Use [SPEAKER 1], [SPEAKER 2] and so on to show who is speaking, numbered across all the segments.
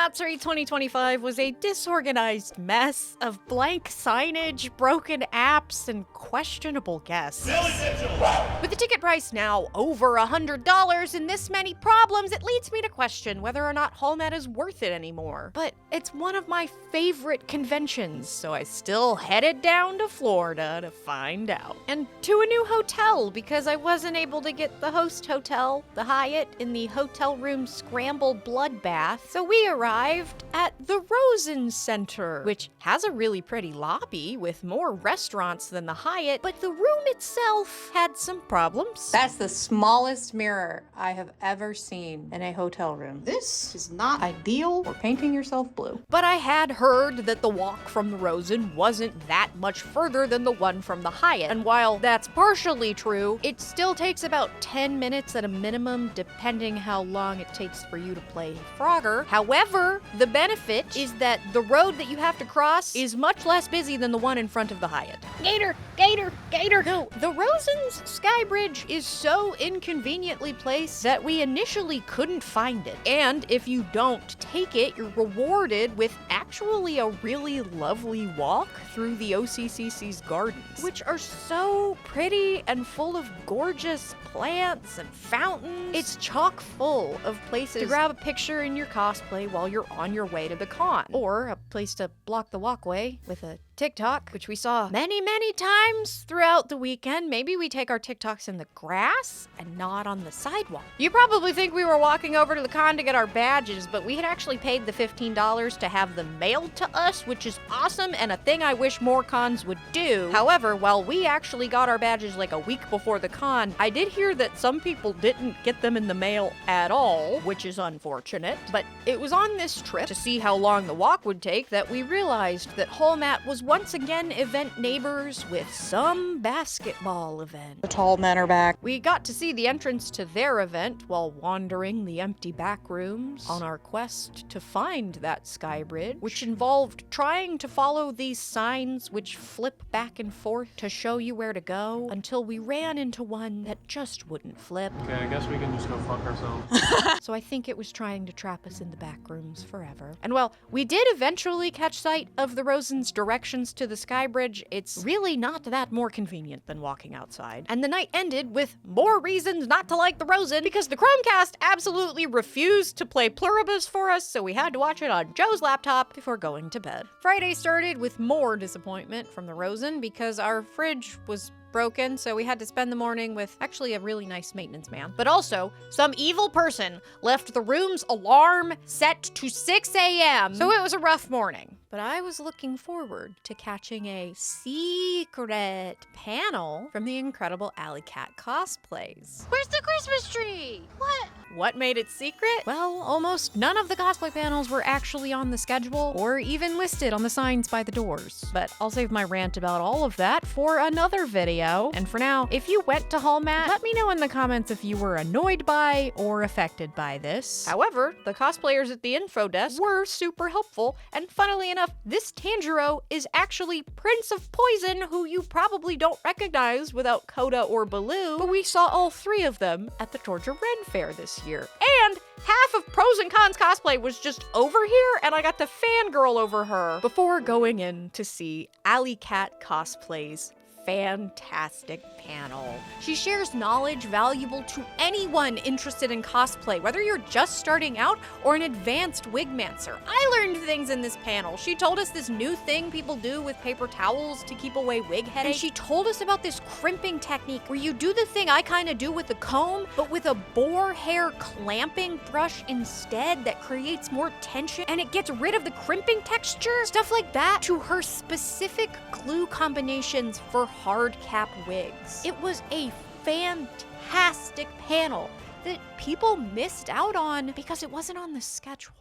[SPEAKER 1] Matsuri 2025 was a disorganized mess of blank signage, broken apps, and questionable guests. With the ticket price now over $100 and this many problems, it leads me to question whether or not Hyatt is worth it anymore. But it's one of my favorite conventions, so I still headed down to Florida to find out. And to a new hotel, because I wasn't able to get the host hotel, the Hyatt, in the hotel room scramble bloodbath. So we arrived at the Rosen Center, which has a really pretty lobby with more restaurants than the Hyatt, but the room itself had some problems.
[SPEAKER 2] That's the smallest mirror I have ever seen in a hotel room. This is not ideal for painting yourself blue.
[SPEAKER 1] But I had heard that the walk from the Rosen wasn't that much further than the one from the Hyatt, and while that's partially true, it still takes about 10 minutes at a minimum, depending how long it takes for you to play Frogger. However, the benefit is that the road that you have to cross is much less busy than the one in front of the Hyatt. Gator! Gator! Gator! No, the Rosen's Sky Bridge is so inconveniently placed that we initially couldn't find it. And if you don't take it, you're rewarded with actually a really lovely walk through the OCCC's gardens, which are so pretty and full of gorgeous plants and fountains. It's chock full of places to grab a picture in your cosplay while you're on your way to the con, or a place to block the walkway with a TikTok, which we saw many times throughout the weekend. Maybe we take our TikToks in the grass and not on the sidewalk. You probably think we were walking over to the con to get our badges, but we had actually paid the $15 to have them mailed to us, which is awesome and a thing I wish more cons would do. However, while we actually got our badges like a week before the con, I did hear that some people didn't get them in the mail at all, which is unfortunate. But it was on this trip to see how long the walk would take that we realized that Hyatt was once again event neighbors with some basketball event.
[SPEAKER 2] The tall men are back.
[SPEAKER 1] We got to see the entrance to their event while wandering the empty back rooms on our quest to find that sky bridge, which involved trying to follow these signs which flip back and forth to show you where to go until we ran into one that just wouldn't flip.
[SPEAKER 3] Okay, I guess we can just go fuck ourselves.
[SPEAKER 1] So I think it was trying to trap us in the back rooms forever. And while we did eventually catch sight of the Rosen's directions to the sky bridge, it's really not that more convenient than walking outside. And the night ended with more reasons not to like the Rosen because the Chromecast absolutely refused to play Pluribus for us, so we had to watch it on Joe's laptop before going to bed. Friday started with more disappointment from the Rosen because our fridge was broken, so we had to spend the morning with actually a really nice maintenance man. But also, some evil person left the room's alarm set to 6 a.m., so it was a rough morning. But I was looking forward to catching a secret panel from the incredible Alley Cat cosplays. Where's the Christmas tree? What made it secret? Well, almost none of the cosplay panels were actually on the schedule or even listed on the signs by the doors. But I'll save my rant about all of that for another video. And for now, if you went to Hyatt, let me know in the comments if you were annoyed by or affected by this. However, the cosplayers at the info desk were super helpful, and funnily enough, this Tanjiro is actually Prince of Poison, who you probably don't recognize without Coda or Baloo, but we saw all three of them at the Georgia Ren Fair this year. And half of Pros and Cons cosplay was just over here, and I got to fangirl over her before going in to see Alley Cat Cosplay's fantastic panel. She shares knowledge valuable to anyone interested in cosplay, whether you're just starting out or an advanced wigmancer. I learned things in this panel. She told us this new thing people do with paper towels to keep away wig headache. And she told us about this crimping technique where you do the thing I kind of do with the comb, but with a boar hair clamping brush instead that creates more tension and it gets rid of the crimping texture. Stuff like that, to her specific glue combinations for hard cap wigs. It was a fantastic panel that people missed out on because it wasn't on the schedule.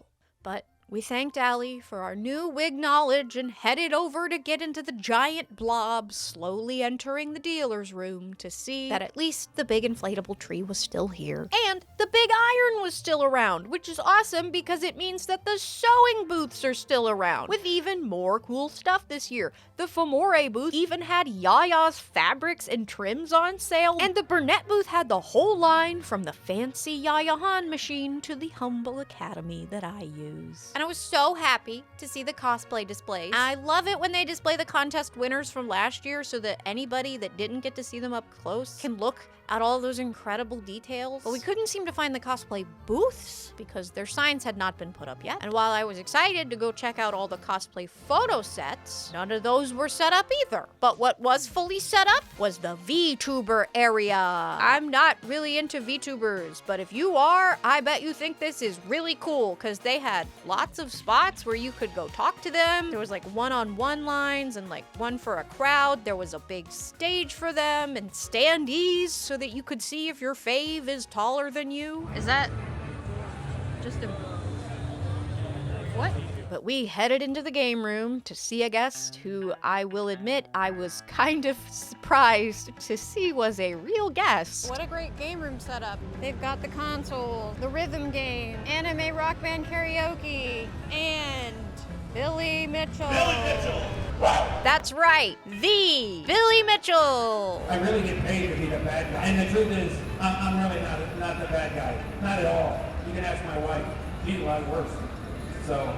[SPEAKER 1] But we thanked Allie for our new wig knowledge and headed over to get into the giant blob, slowly entering the dealer's room to see that at least the big inflatable tree was still here. And the big iron was still around, which is awesome because it means that the sewing booths are still around, with even more cool stuff this year. The Famore booth even had Yaya's fabrics and trims on sale, and the Burnett booth had the whole line from the fancy Yaya Han machine to the humble academy that I use. And I was so happy to see the cosplay displays. I love it when they display the contest winners from last year so that anybody that didn't get to see them up close can look at all those incredible details. But we couldn't seem to find the cosplay booths because their signs had not been put up yet. And while I was excited to go check out all the cosplay photo sets, none of those were set up either. But what was fully set up was the VTuber area. I'm not really into VTubers, but if you are, I bet you think this is really cool because they had lots of spots where you could go talk to them. There was like one-on-one lines and like one for a crowd. There was a big stage for them and standees so that you could see if your fave is taller than you. Is that just a... what? But we headed into the game room to see a guest who I will admit I was kind of surprised to see was a real guest. What a great game room setup. They've got the consoles, the rhythm game, anime rock band karaoke, and Billy Mitchell. Billy Mitchell! That's right, the Billy Mitchell.
[SPEAKER 4] I really get paid to be the bad guy. And the truth is, I'm really not the bad guy. Not at all. You can ask my wife. She's a lot worse. So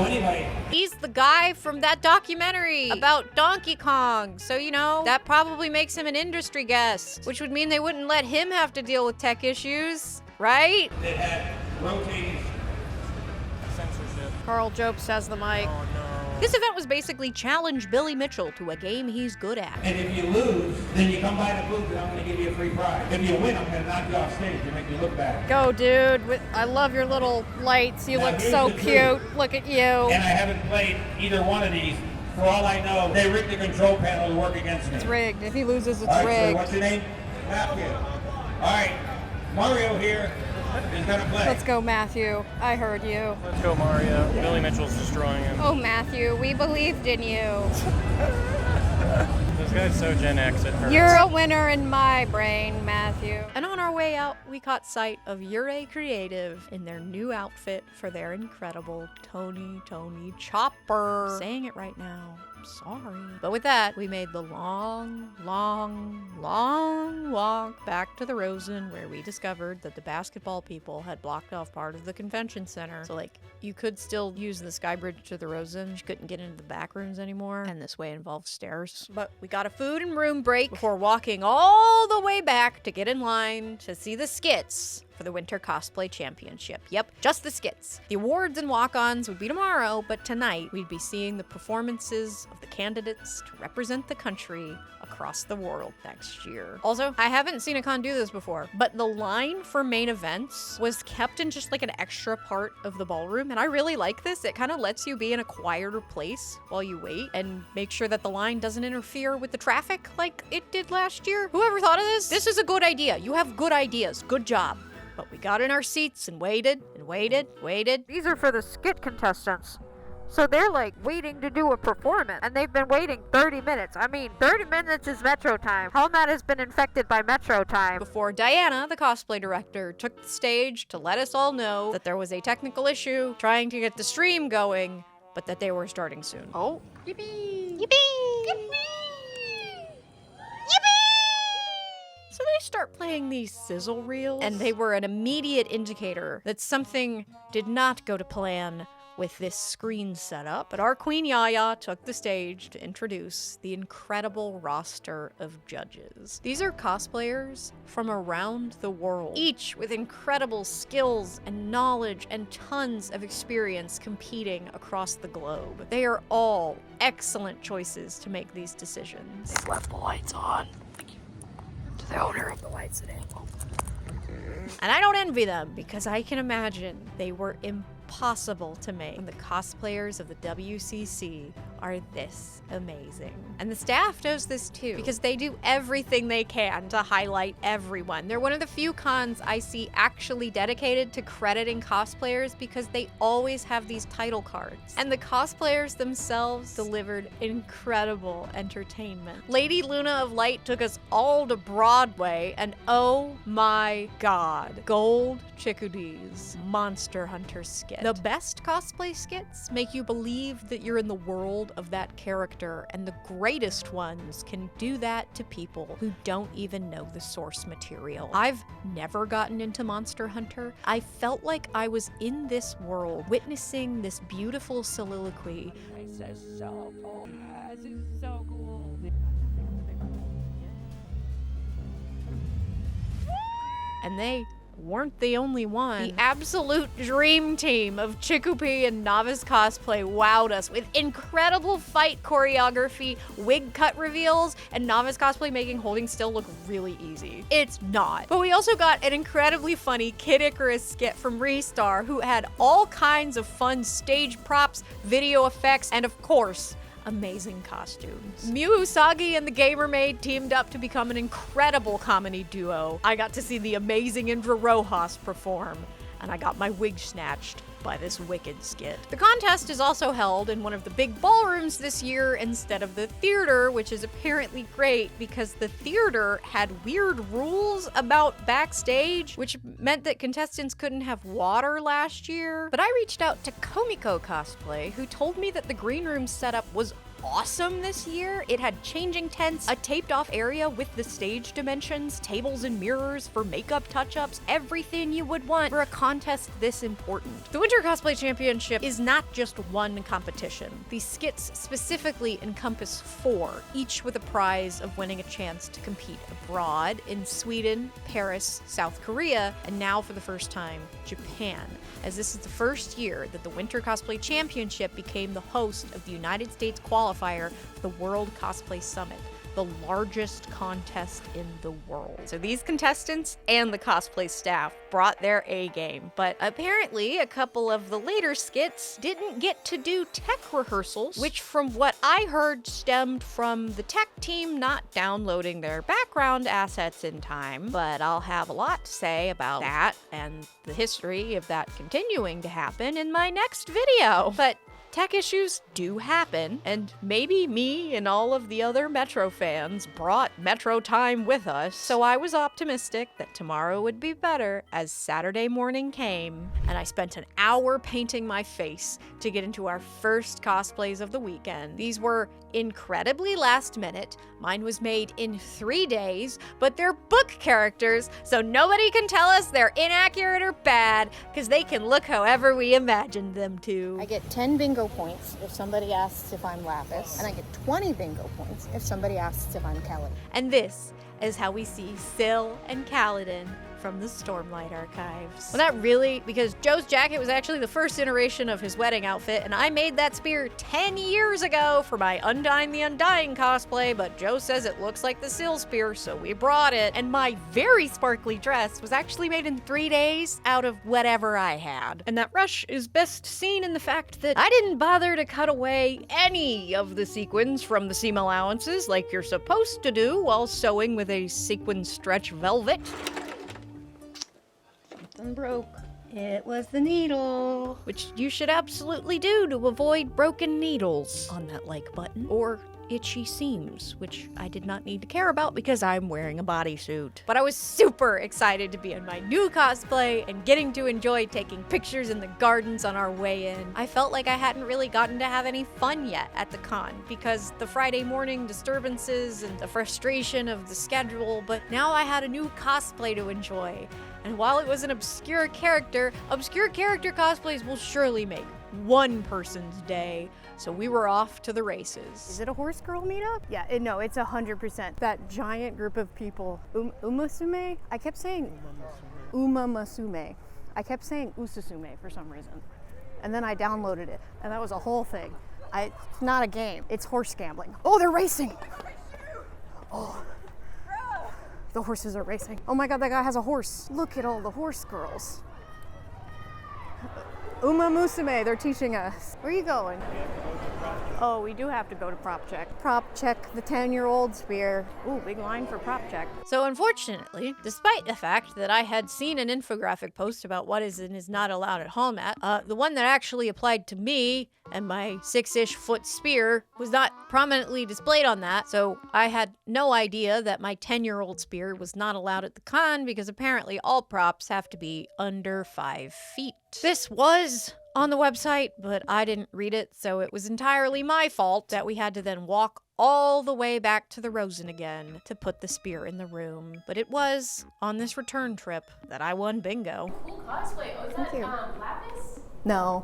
[SPEAKER 4] anyway.
[SPEAKER 1] He's the guy from that documentary about Donkey Kong. So, you know, that probably makes him an industry guest, which would mean they wouldn't let him have to deal with tech issues, right?
[SPEAKER 4] They had rotating
[SPEAKER 3] Censorship.
[SPEAKER 1] Carl Jopes has the mic.
[SPEAKER 3] Oh no.
[SPEAKER 1] This event was basically challenge Billy Mitchell to a game he's good at.
[SPEAKER 4] And if you lose, then you come by the booth and I'm going to give you a free prize. If you win, I'm going to knock you off stage and make you look bad.
[SPEAKER 1] Go, dude. I love your little lights. You
[SPEAKER 4] Now,
[SPEAKER 1] look
[SPEAKER 4] here's
[SPEAKER 1] so
[SPEAKER 4] the
[SPEAKER 1] cute.
[SPEAKER 4] truth.
[SPEAKER 1] Look at you.
[SPEAKER 4] And I haven't played either one of these. For all I know, they rigged the control panel to work against me.
[SPEAKER 1] It's rigged. If he loses, it's
[SPEAKER 4] All right,
[SPEAKER 1] rigged.
[SPEAKER 4] so what's your name? Matthew. All right, Mario here is going to play.
[SPEAKER 1] Let's go, Matthew. I heard you.
[SPEAKER 3] Let's go, Mario. Billy Mitchell's destroying him.
[SPEAKER 1] Oh, Matthew, we believed in you.
[SPEAKER 3] This guy's so Gen X, it hurts.
[SPEAKER 1] You're a winner in my brain, Matthew. And on our way out, we caught sight of Ure Creative in their new outfit for their incredible Tony Chopper. Saying it right now. Sorry. But with that, we made the long walk back to the Rosen where we discovered that the basketball people had blocked off part of the convention center. So, like, you could still use the sky bridge to the Rosen. You couldn't get into the back rooms anymore. And this way involves stairs. But we got a food and room break before walking all the way back to get in line to see the skits for the Winter Cosplay Championship. Yep, just the skits. The awards and walk-ons would be tomorrow, but tonight we'd be seeing the performances of the candidates to represent the country across the world next year. Also, I haven't seen a con do this before, but the line for main events was kept in just like an extra part of the ballroom, and I really like this. It kind of lets you be in a quieter place while you wait and make sure that the line doesn't interfere with the traffic like it did last year. Whoever thought of this? This is a good idea. You have good ideas. Good job. But we got in our seats and waited and waited. These are for the skit contestants. So they're like waiting to do a performance, and they've been waiting 30 minutes. I mean, 30 minutes is Metro time. Helmet has been infected by Metro time. Before Diana, the cosplay director, took the stage to let us all know that there was a technical issue trying to get the stream going, but that they were starting soon. Oh. Yippee! Yippee! Yippee! So they start playing these sizzle reels, and they were an immediate indicator that something did not go to plan with this screen setup. But our Queen Yaya took the stage to introduce the incredible roster of judges. These are cosplayers from around the world, each with incredible skills and knowledge and tons of experience competing across the globe. They are all excellent choices to make these decisions. They left the lights on. The owner of the lights at Apple. And I don't envy them because I can imagine they were impossible to make. And the cosplayers of the WCC are this amazing. And the staff knows this too because they do everything they can to highlight everyone. They're one of the few cons I see actually dedicated to crediting cosplayers because they always have these title cards. And the cosplayers themselves delivered incredible entertainment. Lady Luna of Light took us all to Broadway, and oh my god, Gold Chickadee's Monster Hunter skit. The best cosplay skits make you believe that you're in the world world of that character, and the greatest ones can do that to people who don't even know the source material. I've never gotten into Monster Hunter. I felt like I was in this world, witnessing this beautiful soliloquy.
[SPEAKER 5] This is so cool. This is so cool.
[SPEAKER 1] And they weren't the only one. The absolute dream team of Chikupi and Novice Cosplay wowed us with incredible fight choreography, wig cut reveals, and Novice Cosplay making holding still look really easy. It's not. But we also got an incredibly funny Kid Icarus skit from Restar, who had all kinds of fun stage props, video effects, and of course, amazing costumes. Miu Usagi and the Gamer Maid teamed up to become an incredible comedy duo. I got to see the amazing Indra Rojas perform, and I got my wig snatched by this wicked skit. The contest is also held in one of the big ballrooms this year instead of the theater, which is apparently great because the theater had weird rules about backstage, which meant that contestants couldn't have water last year. But I reached out to Komiko Cosplay, who told me that the green room setup was awesome this year. It had changing tents, a taped off area with the stage dimensions, tables and mirrors for makeup touch-ups, everything you would want for a contest this important. The Winter Cosplay Championship is not just one competition. These skits specifically encompass 4, each with a prize of winning a chance to compete abroad in Sweden, Paris, South Korea, and now for the first time, Japan, as this is the first year that the Winter Cosplay Championship became the host of the United States qualifier for the World Cosplay Summit, the largest contest in the world. So these contestants and the cosplay staff brought their A game, but apparently a couple of the later skits didn't get to do tech rehearsals, which from what I heard stemmed from the tech team not downloading their background assets in time. But I'll have a lot to say about that and the history of that continuing to happen in my next video. But tech issues do happen, and maybe me and all of the other Metro fans brought Metro time with us, so I was optimistic that tomorrow would be better as Saturday morning came, and I spent an hour painting my face to get into our first cosplays of the weekend. These were incredibly last minute. Mine was made in 3 days, but they're book characters, so nobody can tell us they're inaccurate or bad, because they can look however we imagined them to.
[SPEAKER 6] I get 10 bingo points if somebody asks if I'm Lapis, and I get 20 bingo points if somebody asks if I'm Kelly.
[SPEAKER 1] And this is how we see Syl and Kaladin from the Stormlight Archives. Well, not really, because Joe's jacket was actually the first iteration of his wedding outfit, and I made that spear 10 years ago for my Undyne the Undying cosplay, but Joe says it looks like the Syl spear, so we brought it. And my very sparkly dress was actually made in 3 days out of whatever I had. And that rush is best seen in the fact that I didn't bother to cut away any of the sequins from the seam allowances like you're supposed to do while sewing with a sequin stretch velvet. Something broke. It was the needle. Which you should absolutely do to avoid broken needles on that like button. Or itchy seams, which I did not need to care about because I'm wearing a bodysuit. But I was super excited to be in my new cosplay and getting to enjoy taking pictures in the gardens on our way in. I felt like I hadn't really gotten to have any fun yet at the con because the Friday morning disturbances and the frustration of the schedule, but now I had a new cosplay to enjoy. And while it was an obscure character cosplays will surely make one person's day. So we were off to the races.
[SPEAKER 7] Is it a horse girl meetup? Yeah, no, it's 100%. That giant group of people, Umasume? I kept saying Umamasume. I kept saying Usasume for some reason. And then I downloaded it, and that was a whole thing. It's not a game, it's horse gambling. Oh, they're racing! Oh. The horses are racing. Oh my god, that guy has a horse. Look at all the horse girls. Uma Musume, they're teaching us. Where are you going? Oh, we do have to go to prop check. Prop check the 10-year-old spear. Ooh, big line for prop check.
[SPEAKER 1] So unfortunately, despite the fact that I had seen an infographic post about what is and is not allowed at Hallmat, the one that actually applied to me and my 6-ish foot spear was not prominently displayed on that, so I had no idea that my 10-year-old spear was not allowed at the con because apparently all props have to be under 5 feet. This was on the website, but I didn't read it, so it was entirely my fault that we had to then walk all the way back to the Rosen again to put the spear in the room. But it was on this return trip that I won bingo.
[SPEAKER 6] Cool cosplay. Oh, is that Lapis?
[SPEAKER 7] No.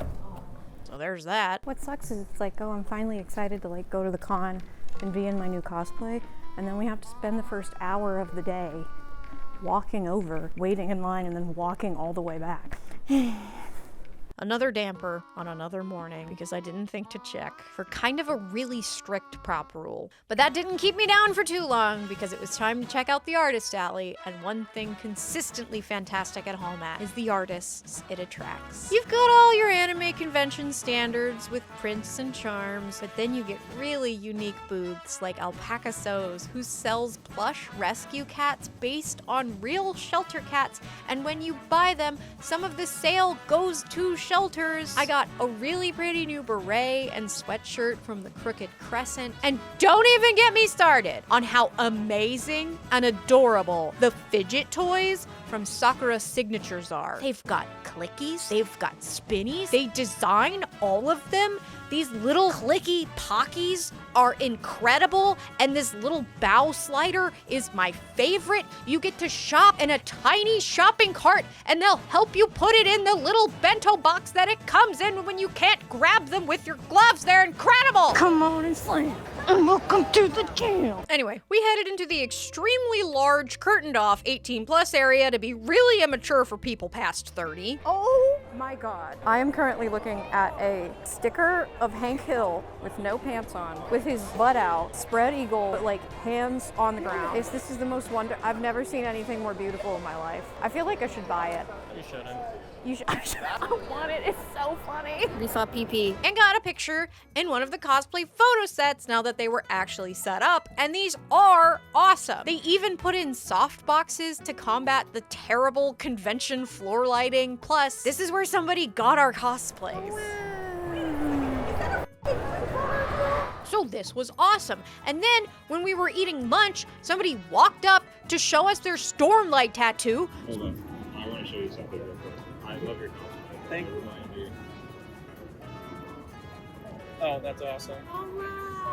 [SPEAKER 1] So there's that.
[SPEAKER 7] What sucks is it's like, oh, I'm finally excited to like go to the con and be in my new cosplay, and then we have to spend the first hour of the day walking over, waiting in line, and then walking all the way back.
[SPEAKER 1] Another damper on another morning because I didn't think to check for kind of a really strict prop rule. But that didn't keep me down for too long because it was time to check out the artist alley, and one thing consistently fantastic at Hallmat is the artists it attracts. You've got all your anime convention standards with prints and charms, but then you get really unique booths like Alpaca So's, who sells plush rescue cats based on real shelter cats, and when you buy them, some of the sale goes to shelters. I got a really pretty new beret and sweatshirt from the Crooked Crescent. And don't even get me started on how amazing and adorable the fidget toys from Sakura Signatures are. They've got clickies, they've got spinnies, they design all of them. These little clicky pockies are incredible, and this little bow slider is my favorite. You get to shop in a tiny shopping cart, and they'll help you put it in the little bento box that it comes in when you can't grab them with your gloves. They're incredible!
[SPEAKER 7] Come on and slam, and welcome to the jam.
[SPEAKER 1] Anyway, we headed into the extremely large, curtained off 18 plus area to be really immature for people past 30.
[SPEAKER 7] Oh my god. I am currently looking at a sticker of Hank Hill with no pants on, with his butt out, spread eagle, but like hands on the ground. This is the most I've never seen anything more beautiful in my life. I feel like I should buy it.
[SPEAKER 3] You shouldn't.
[SPEAKER 7] I want it. It's so funny.
[SPEAKER 6] We saw PP.
[SPEAKER 1] And got a picture in one of the cosplay photo sets now that they were actually set up, and these are awesome. They even put in soft boxes to combat the terrible convention floor lighting. Plus, this is where somebody got our cosplays. So this was awesome. And then when we were eating lunch, somebody walked up to show us their Stormlight tattoo.
[SPEAKER 8] Hold on. I want to show you something real quick. I love your cosplay.
[SPEAKER 3] Thank you. Oh, that's awesome.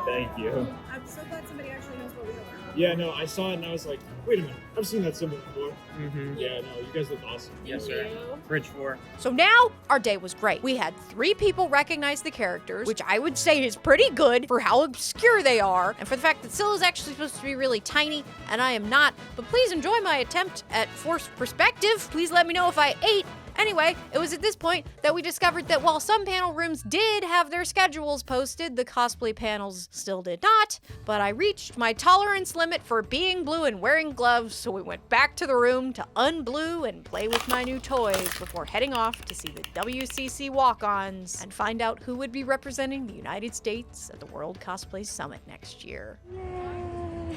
[SPEAKER 8] Thank you.
[SPEAKER 7] I'm so glad somebody actually knows what we are.
[SPEAKER 8] Yeah, no, I saw it and I was like, wait a minute, I've seen that symbol before.
[SPEAKER 3] Mm-hmm.
[SPEAKER 8] Yeah, no, you guys look awesome.
[SPEAKER 3] Yes, sir. Bridge 4.
[SPEAKER 1] So now our day was great. We had 3 people recognize the characters, which I would say is pretty good for how obscure they are, and for the fact that Scylla's actually supposed to be really tiny, and I am not. But please enjoy my attempt at forced perspective. Please let me know if I ate. Anyway, it was at this point that we discovered that while some panel rooms did have their schedules posted, the cosplay panels still did not, but I reached my tolerance limit for being blue and wearing gloves, so we went back to the room to unblue and play with my new toys before heading off to see the WCC walk-ons and find out who would be representing the United States at the World Cosplay Summit next year.
[SPEAKER 7] Yay.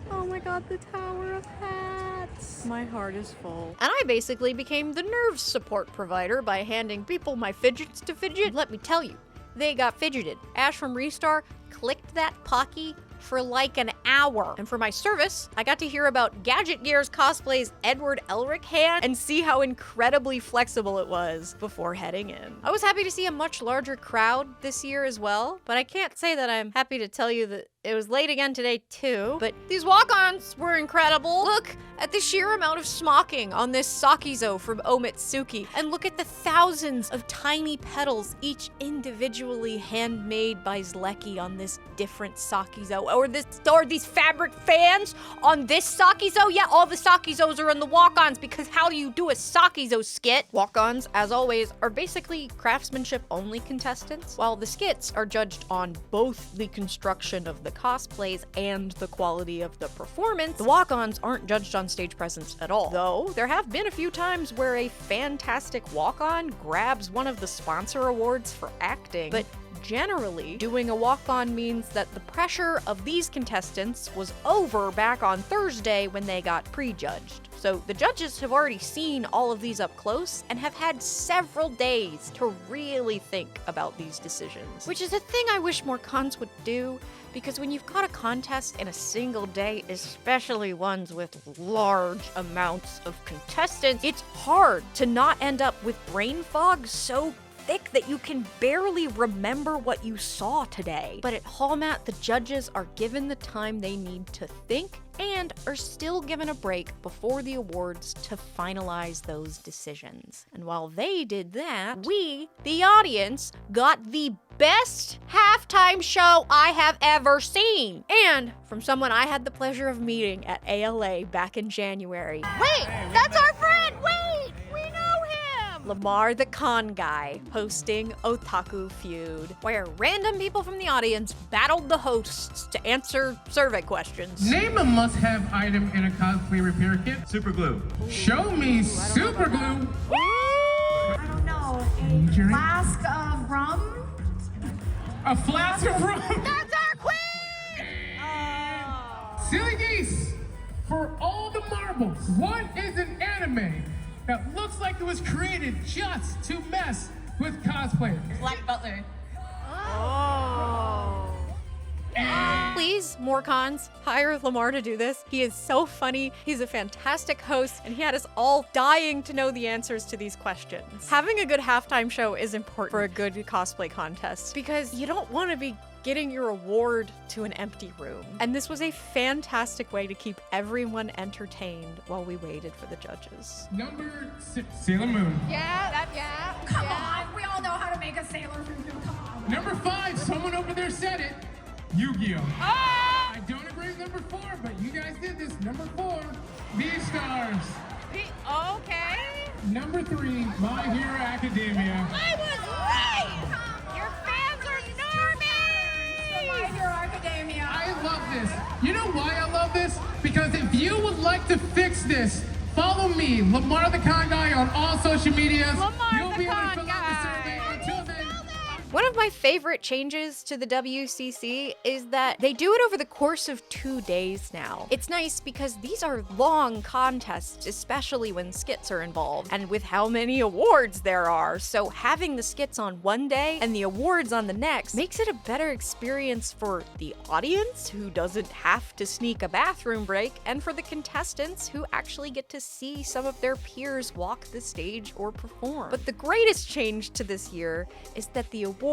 [SPEAKER 7] Oh my god, the Tower of Hats. My heart is full.
[SPEAKER 1] And I basically became the nerve support provider by handing people my fidgets to fidget. Let me tell you, they got fidgeted. Ash from Restar clicked that Pocky for like an hour. And for my service, I got to hear about Gadget Gear's cosplay's Edward Elric hand and see how incredibly flexible it was before heading in. I was happy to see a much larger crowd this year as well, but I can't say that I'm happy to tell you that it was late again today too, but these walk-ons were incredible. Look at the sheer amount of smocking on this Sakizo from Omitsuki, and look at the thousands of tiny petals, each individually handmade by Zlecki on this different Sakizo, or these fabric fans on this Sakizo. Yeah, all the Sakizos are in the walk-ons, because how do you do a Sakizo skit? Walk-ons, as always, are basically craftsmanship-only contestants, while the skits are judged on both the construction of the cosplays and the quality of the performance. The walk-ons aren't judged on stage presence at all, though there have been a few times where a fantastic walk-on grabs one of the sponsor awards for acting, but generally, doing a walk-on means that the pressure of these contestants was over back on Thursday when they got prejudged. So the judges have already seen all of these up close and have had several days to really think about these decisions, which is a thing I wish more cons would do, because when you've got a contest in a single day, especially ones with large amounts of contestants, it's hard to not end up with brain fog so thick that you can barely remember what you saw today. But at Hallmat, the judges are given the time they need to think and are still given a break before the awards to finalize those decisions. And while they did that, we, the audience, got the best halftime show I have ever seen. And from someone I had the pleasure of meeting at ALA back in January. Wait, that's our friend! Wait, we know him! Lamar the Con Guy, hosting Otaku Feud, where random people from the audience battled the hosts to answer survey questions.
[SPEAKER 4] Name a must-have item in a cosplay repair kit.
[SPEAKER 9] Super glue.
[SPEAKER 4] Show me super glue.
[SPEAKER 10] I don't know. A flask of rum?
[SPEAKER 4] A flask of rum.
[SPEAKER 10] That's our queen!
[SPEAKER 4] Silly geese. For all the marbles, what is an anime that looks like it was created just to mess with cosplay?
[SPEAKER 10] Black Butler.
[SPEAKER 1] Please, more cons, hire Lamar to do this. He is so funny, he's a fantastic host, and he had us all dying to know the answers to these questions. Having a good halftime show is important for a good cosplay contest because you don't want to be getting your award to an empty room. And this was a fantastic way to keep everyone entertained while we waited for the judges.
[SPEAKER 4] Number 6, Sailor Moon.
[SPEAKER 10] Come on, we all know how to make a Sailor Moon. Come on.
[SPEAKER 4] Number 5, someone over there said it. Yu-Gi-Oh! I don't agree with number 4, but you guys did this. Number 4, V-Stars.
[SPEAKER 5] Okay.
[SPEAKER 4] Number 3, My Hero Academia.
[SPEAKER 5] I was right! Your fans are normies!
[SPEAKER 10] My Hero Academia.
[SPEAKER 4] I love this. You know why I love this? Because if you would like to fix this, follow me, Lamar the Con Guy, on all social medias. You'll be able to fill out the survey. Until then,
[SPEAKER 1] One of my favorite changes to the WCC is that they do it over the course of 2 days now. It's nice because these are long contests, especially when skits are involved, and with how many awards there are. So having the skits on one day and the awards on the next makes it a better experience for the audience, who doesn't have to sneak a bathroom break, and for the contestants, who actually get to see some of their peers walk the stage or perform. But the greatest change to this year is that the awards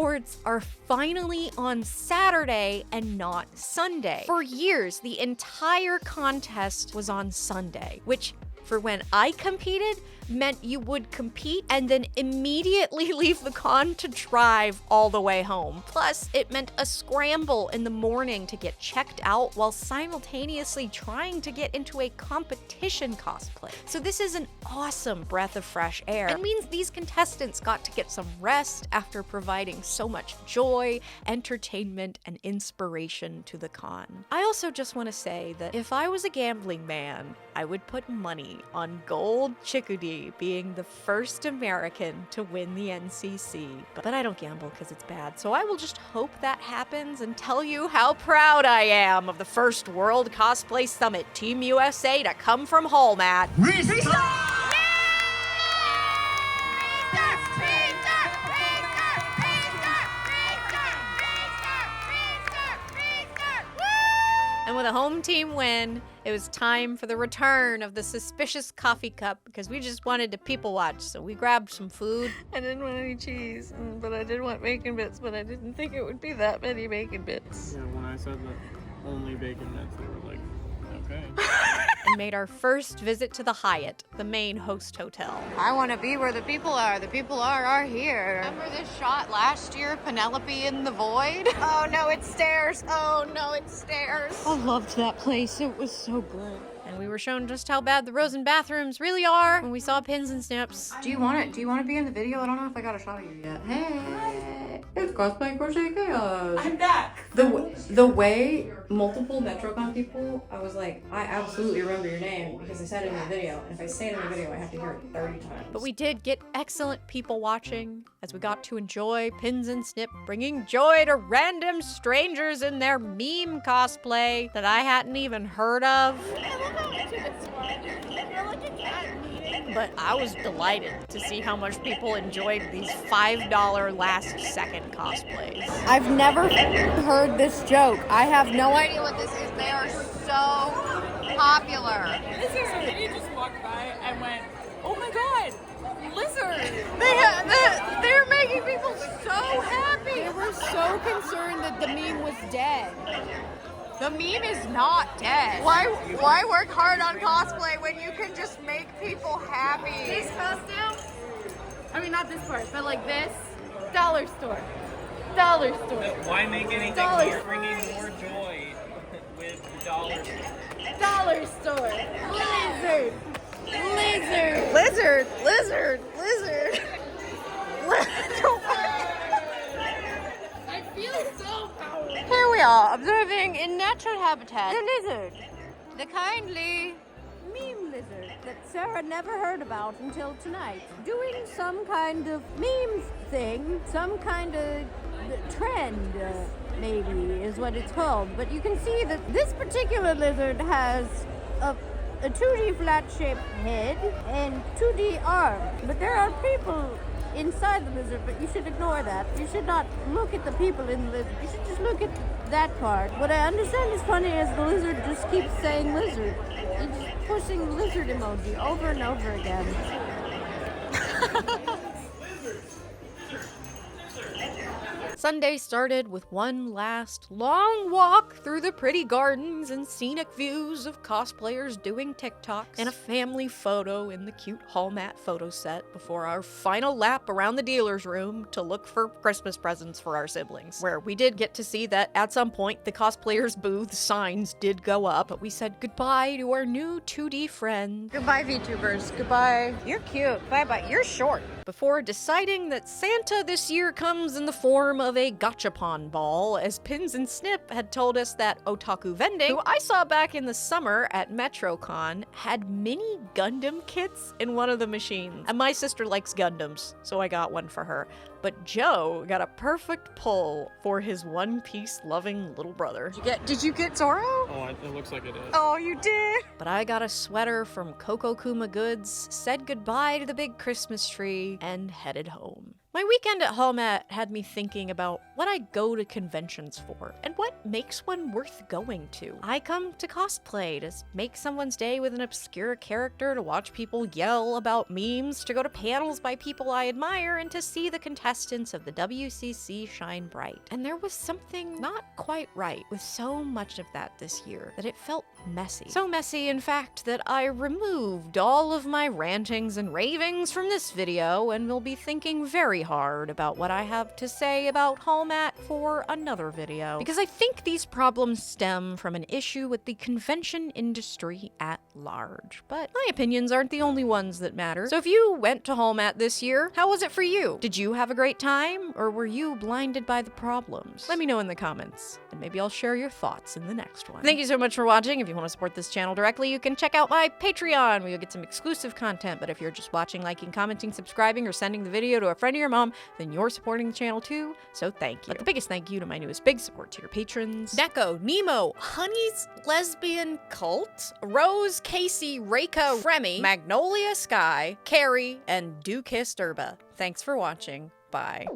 [SPEAKER 1] are finally on Saturday and not Sunday. For years, the entire contest was on Sunday, which for when I competed meant you would compete and then immediately leave the con to drive all the way home. Plus, it meant a scramble in the morning to get checked out while simultaneously trying to get into a competition cosplay. So this is an awesome breath of fresh air and means these contestants got to get some rest after providing so much joy, entertainment, and inspiration to the con. I also just want to say that if I was a gambling man, I would put money on Gold Chickadee being the first American to win the NCC. But I don't gamble because it's bad, so I will just hope that happens and tell you how proud I am of the first World Cosplay Summit Team USA to come from Hallmat. And with a home team win, it was time for the return of the suspicious coffee cup because we just wanted to people watch. So we grabbed some food.
[SPEAKER 5] I didn't want any cheese, but I did want bacon bits, but I didn't think it would be that many bacon bits.
[SPEAKER 3] Yeah, when I said that only bacon bits, they were like, okay.
[SPEAKER 1] And made our first visit to the Hyatt, the main host hotel.
[SPEAKER 6] I want to be where the people are. The people are here. Remember this shot last year, Penelope in the void? Oh no, it's stairs. Oh no, it's stairs.
[SPEAKER 7] I loved that place. It was so good.
[SPEAKER 1] And we were shown just how bad the Rosen bathrooms really are when we saw Pins and Snips.
[SPEAKER 2] Do you want it? Do you want to be in the video? I don't know if I got a shot of you yet. Hey, it's Cosplay Crochet Chaos.
[SPEAKER 10] I'm back.
[SPEAKER 2] The way multiple MetroCon people, I was like, I absolutely remember your name because I said it in the video. And if I say it in the video, I have to hear it 30 times.
[SPEAKER 1] But we did get excellent people watching as we got to enjoy Pins and Snip bringing joy to random strangers in their meme cosplay that I hadn't even heard of. But I was delighted to see how much people enjoyed these $5 last second cosplays.
[SPEAKER 7] I've never heard this joke. I have no idea
[SPEAKER 6] What this is? They are so popular.
[SPEAKER 5] This is when you just walked by and went, oh my god, lizard!
[SPEAKER 6] They're making me dead. The meme is not dead. Why work hard on cosplay when you can just make people happy?
[SPEAKER 10] This costume, I mean not this part, but like this, dollar store. Dollar store.
[SPEAKER 3] Why make anything
[SPEAKER 10] Dollar
[SPEAKER 3] more, bringing more joy with the dollar?
[SPEAKER 10] Dollar store. Lizard. Lizard.
[SPEAKER 6] Lizard, lizard, lizard.
[SPEAKER 10] I feel so powerful.
[SPEAKER 6] Here we are, observing in natural habitat the lizard. The kindly
[SPEAKER 7] Meme lizard that Sarah never heard about until tonight. Doing some kind of meme thing, some kind of trend, maybe is what it's called. But you can see that this particular lizard has a 2D flat-shaped head and 2D arms. But there are people inside the lizard, but you should ignore that. You should not look at the people in the lizard. You should just look at that part. What I understand is funny is the lizard just keeps saying lizard. It's just pushing the lizard emoji over and over again.
[SPEAKER 1] Sunday started with one last long walk through the pretty gardens and scenic views of cosplayers doing TikToks and a family photo in the cute hall mat photo set before our final lap around the dealer's room to look for Christmas presents for our siblings, where we did get to see that at some point the cosplayers' booth signs did go up, but we said goodbye to our new 2D friend.
[SPEAKER 6] Goodbye, VTubers. Goodbye. You're cute. Bye-bye. You're short.
[SPEAKER 1] Before deciding that Santa this year comes in the form of a gachapon ball, as Pins and Snip had told us that Otaku Vending, who I saw back in the summer at MetroCon, had mini Gundam kits in one of the machines. And my sister likes Gundams, so I got one for her. But Joe got a perfect pull for his One Piece loving little brother.
[SPEAKER 6] Did you get Zoro?
[SPEAKER 3] Oh, it looks like it is.
[SPEAKER 6] Oh, you did?
[SPEAKER 1] But I got a sweater from Coco Kuma Goods, said goodbye to the big Christmas tree, and headed home. My weekend at Hallmat had me thinking about what I go to conventions for, and what makes one worth going to. I come to cosplay to make someone's day with an obscure character, to watch people yell about memes, to go to panels by people I admire, and to see the contestants of the WCC shine bright. And there was something not quite right with so much of that this year, that it felt messy. So messy, in fact, that I removed all of my rantings and ravings from this video, and will be thinking very hard about what I have to say about Hallmat for another video, because I think these problems stem from an issue with the convention industry at large. But my opinions aren't the only ones that matter. So if you went to Hallmat this year, how was it for you? Did you have a great time, or were you blinded by the problems? Let me know in the comments, and maybe I'll share your thoughts in the next one. Thank you so much for watching. If you want to support this channel directly, you can check out my Patreon, where you'll get some exclusive content. But if you're just watching, liking, commenting, subscribing, or sending the video to a friend of your mom, then you're supporting the channel too, so thank you. But the biggest thank you to my newest big support tier patrons: Neko, Nemo, Honey's Lesbian Cult, Rose, Casey, Reiko, Fremy, Magnolia Sky, Carrie, and Do Kiss Durba. Thanks for watching. Bye.